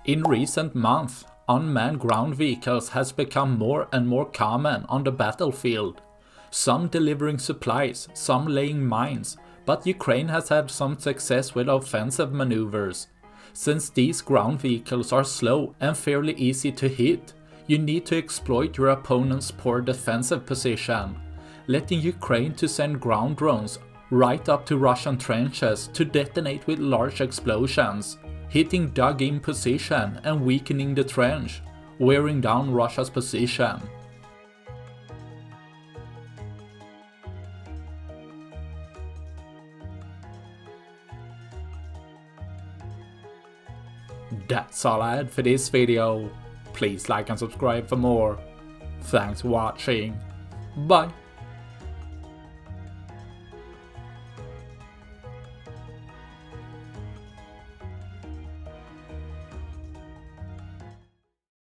In recent months, unmanned ground vehicles has become more and more common on the battlefield. Some delivering supplies, some laying mines, but Ukraine has had some success with offensive maneuvers. Since these ground vehicles are slow and fairly easy to hit, you need to exploit your opponent's poor defensive position, letting Ukraine to send ground drones right up to Russian trenches to detonate with large explosions, hitting dug-in position and weakening the trench, wearing down Russia's position. That's all I had for this video. Please like and subscribe for more. Thanks for watching. Bye.